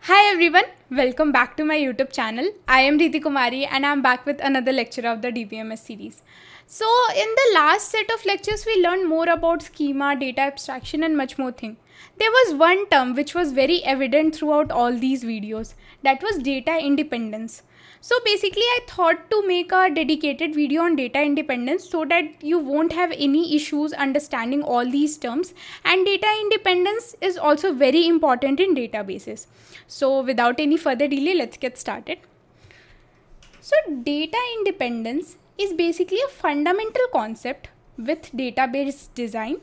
Hi everyone, welcome back to my YouTube channel. I am Riti Kumari and I am back with another lecture of the DBMS series. So in the last set of lectures we learned more about schema, data abstraction and much more thing. There was one term which was very evident throughout all these videos, that was data independence. So basically I thought to make a dedicated video on data independence so that you won't have any issues understanding all these terms, and data independence is also very important in databases. So without any further delay, let's get started. So data independence is basically a fundamental concept with database design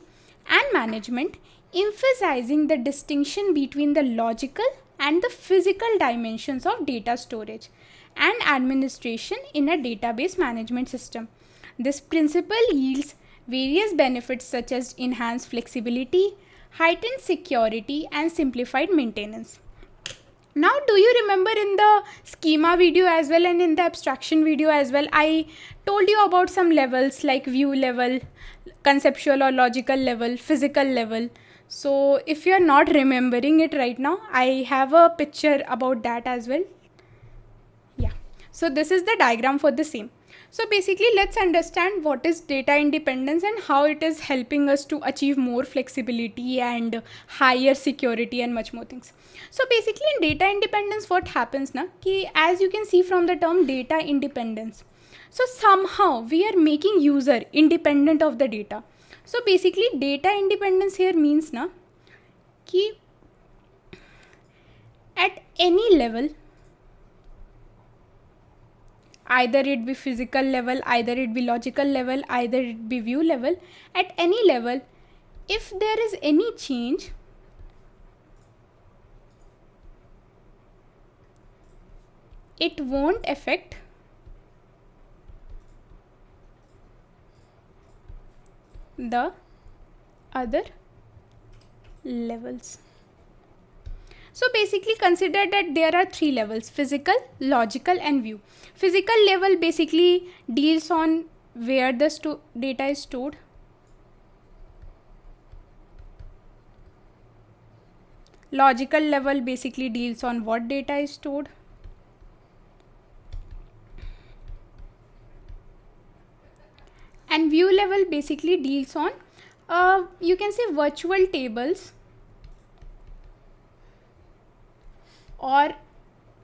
and management, emphasizing the distinction between the logical and the physical dimensions of data storage and administration in a database management system. This principle yields various benefits such as enhanced flexibility, heightened security, and simplified maintenance. Now, do you remember in the schema video as well and in the abstraction video as well, I told you about some levels like view level, conceptual or logical level, physical level. So if you are not remembering it right now, I have a picture about that as well. Yeah. So this is the diagram for the same. So basically, let's understand what is data independence and how it is helping us to achieve more flexibility and higher security and much more things. So basically in data independence, what happens na, ki as you can see from the term data independence. So somehow we are making user independent of the data. So basically data independence here means na, ki at any level, either it be physical level, either it be logical level, either it be view level, at any level, if there is any change, it won't affect the other levels. So basically consider that there are three levels: physical, logical and view. Physical level basically deals on where the data is stored. Logical level basically deals on what data is stored. And view level basically deals on, you can say, virtual tables or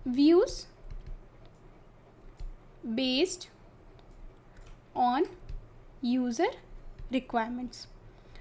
views based on user requirements.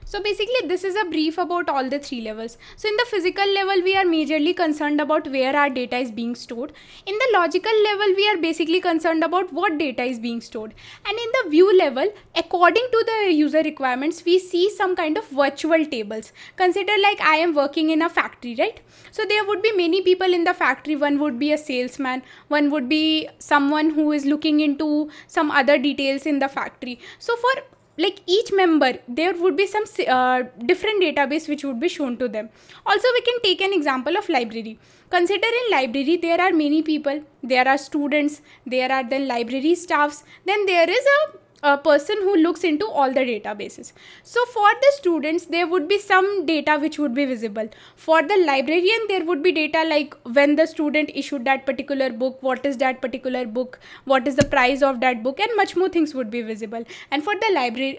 So basically this is a brief about all the three levels. So in the physical level, we are majorly concerned about where our data is being stored. In the logical level, we are basically concerned about what data is being stored. And in the view level, according to the user requirements, we see some kind of virtual tables. Consider like I am working in a factory, right? So there would be many people in the factory. One would be a salesman, one would be someone who is looking into some other details in the factory. So for like each member, there would be some different database which would be shown to them. Also we can take an example of library. Consider in library there are many people, there are students, there are then library staffs, then there is a person who looks into all the databases. So for the students there would be some data which would be visible. For the librarian there would be data like when the student issued that particular book, what is that particular book, what is the price of that book, and much more things would be visible. And for the library,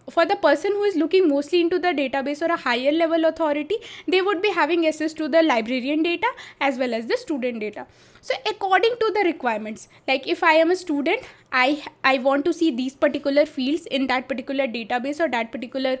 for the person who is looking mostly into the database or a higher level authority, they would be having access to the librarian data as well as the student data. So according to the requirements, like if I am a student, I want to see these particular fields in that particular database or that particular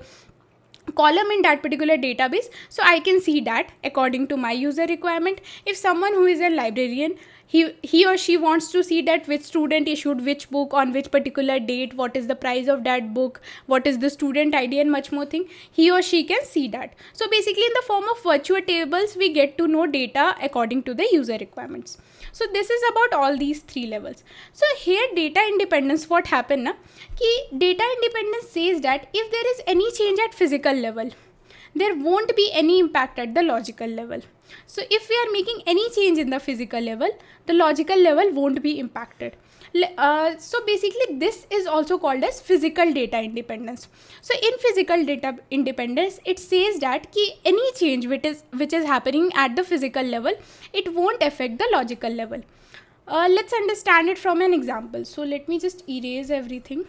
column in that particular database, so I can see that according to my user requirement. If someone who is a librarian, he or she wants to see that which student issued which book on which particular date, what is the price of that book, what is the student ID and much more thing, he or she can see that. So basically in the form of virtual tables, we get to know data according to the user requirements. So this is about all these three levels. So here data independence, what happened na, ki data independence says that if there is any change at physical level, there won't be any impact at the logical level. So if we are making any change in the physical level, the logical level won't be impacted. So basically this is also called as physical data independence. So in physical data independence, it says that any change which is happening at the physical level, it won't affect the logical level. Let's understand it from an example. So let me just erase everything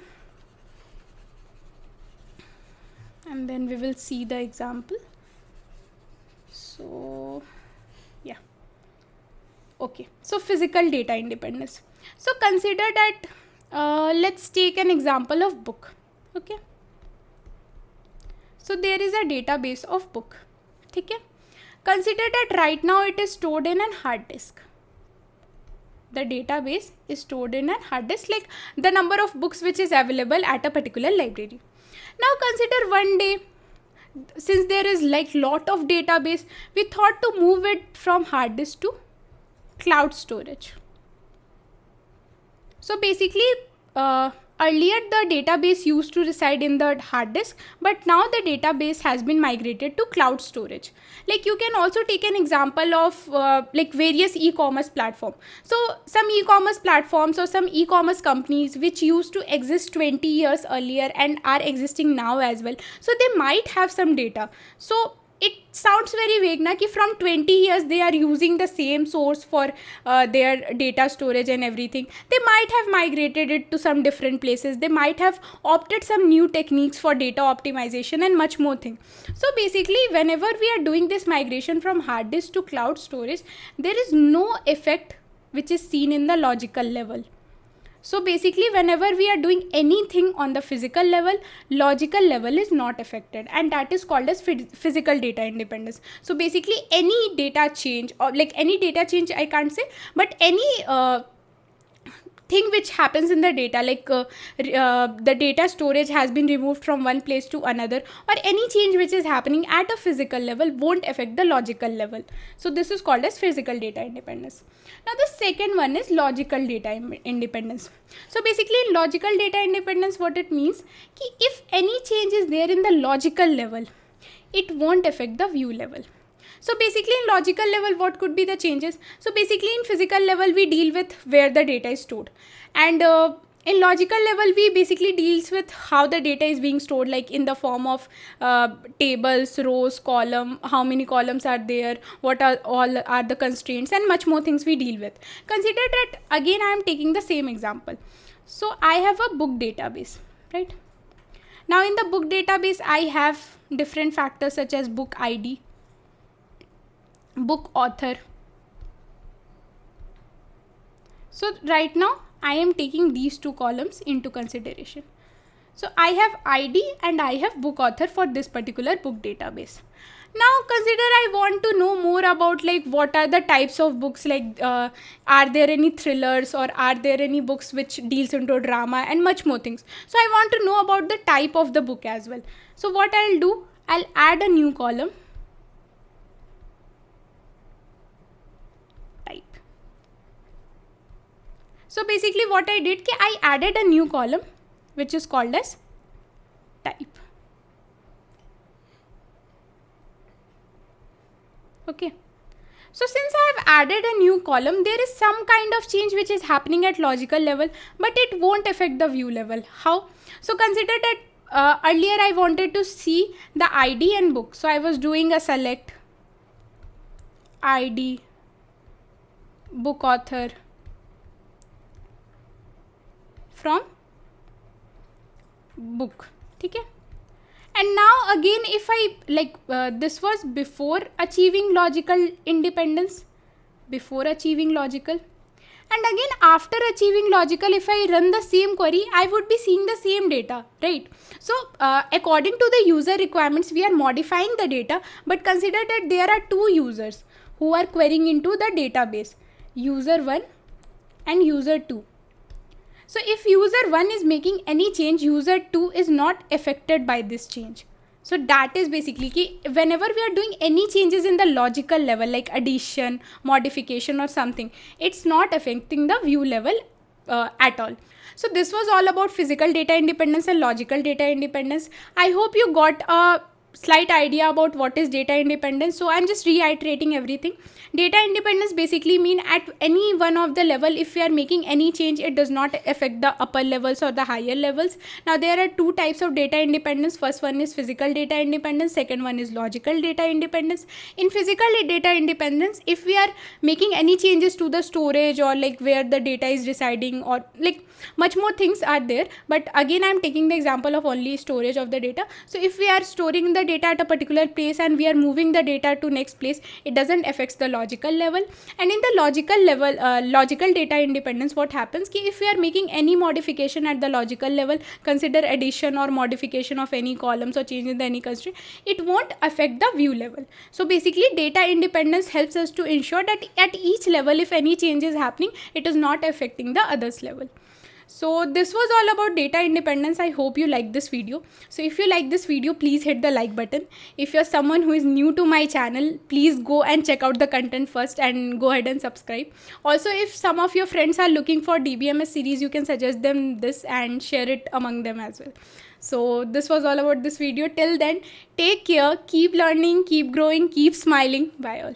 and then we will see the example. So yeah, okay, so physical data independence. So consider that let's take an example of book. Okay, so there is a database of book. Okay, consider that right now it is stored in a hard disk. The database is stored in a hard disk, like the number of books which is available at a particular library. Now consider one day, since there is like lot of database, we thought to move it from hard disk to cloud storage. So basically earlier the database used to reside in the hard disk, but now the database has been migrated to cloud storage. Like you can also take an example of like various e-commerce platforms. So some e-commerce platforms or some e-commerce companies which used to exist 20 years earlier and are existing now as well. So they might have some data. So it sounds very vague na ki from 20 years they are using the same source for their data storage and everything. They might have migrated it to some different places. They might have opted some new techniques for data optimization and much more thing. So basically whenever we are doing this migration from hard disk to cloud storage, there is no effect which is seen in the logical level. So basically whenever we are doing anything on the physical level, logical level is not affected, and that is called as physical data independence. So basically any data change, or like any data change I can't say, but any thing which happens in the data, like the data storage has been removed from one place to another, or any change which is happening at a physical level won't affect the logical level. So this is called as physical data independence. Now the second one is logical data independence. So basically in logical data independence, what it means ki if any change is there in the logical level, it won't affect the view level. So basically in logical level, what could be the changes? So basically in physical level, we deal with where the data is stored. And in logical level, we basically deals with how the data is being stored, like in the form of tables, rows, column, how many columns are there, what are all are the constraints, and much more things we deal with. Consider that again, I am taking the same example. So I have a book database, right? Now in the book database, I have different factors such as book ID, book author. So right now I am taking these two columns into consideration. So I have ID and I have book author for this particular book database. Now consider I want to know more about like what are the types of books, like are there any thrillers or are there any books which deals into drama and much more things. So I want to know about the type of the book as well. So what I'll do, I'll add a new column, type. So basically what I did, I added a new column which is called as type. Okay. So since I have added a new column, there is some kind of change which is happening at logical level, but it won't affect the view level. How? So consider that earlier I wanted to see the ID and book. So I was doing a select ID, book author from book. Okay. And now again, if I like this was before achieving logical independence, before achieving logical, and again after achieving logical, if I run the same query, I would be seeing the same data, right? So according to the user requirements, we are modifying the data, but consider that there are two users who are querying into the database, user 1 and user 2. So if user 1 is making any change, user 2 is not affected by this change. So that is basically whenever we are doing any changes in the logical level, like addition, modification or something, it's not affecting the view level at all. So this was all about physical data independence and logical data independence. I hope you got a slight idea about what is data independence. So I'm just reiterating everything. Data independence basically mean at any one of the level, if we are making any change, it does not affect the upper levels or the higher levels. Now there are two types of data independence. First one is physical data independence, second one is logical data independence. In physical data independence, if we are making any changes to the storage or like where the data is residing, or like much more things are there, but again I'm taking the example of only storage of the data. So if we are storing the data at a particular place and we are moving the data to next place, it doesn't affect the logical level. And in the logical level, logical data independence, what happens ki if we are making any modification at the logical level, consider addition or modification of any columns or change in the any constraint, it won't affect the view level. So basically data independence helps us to ensure that at each level, if any change is happening, it is not affecting the others level. So this was all about data independence. I hope you like this video. So if you like this video, please hit the like button. If you're someone who is new to my channel, please go and check out the content first and go ahead and subscribe. Also, if some of your friends are looking for DBMS series, you can suggest them this and share it among them as well. So this was all about this video. Till then, take care, keep learning, keep growing, keep smiling. Bye all.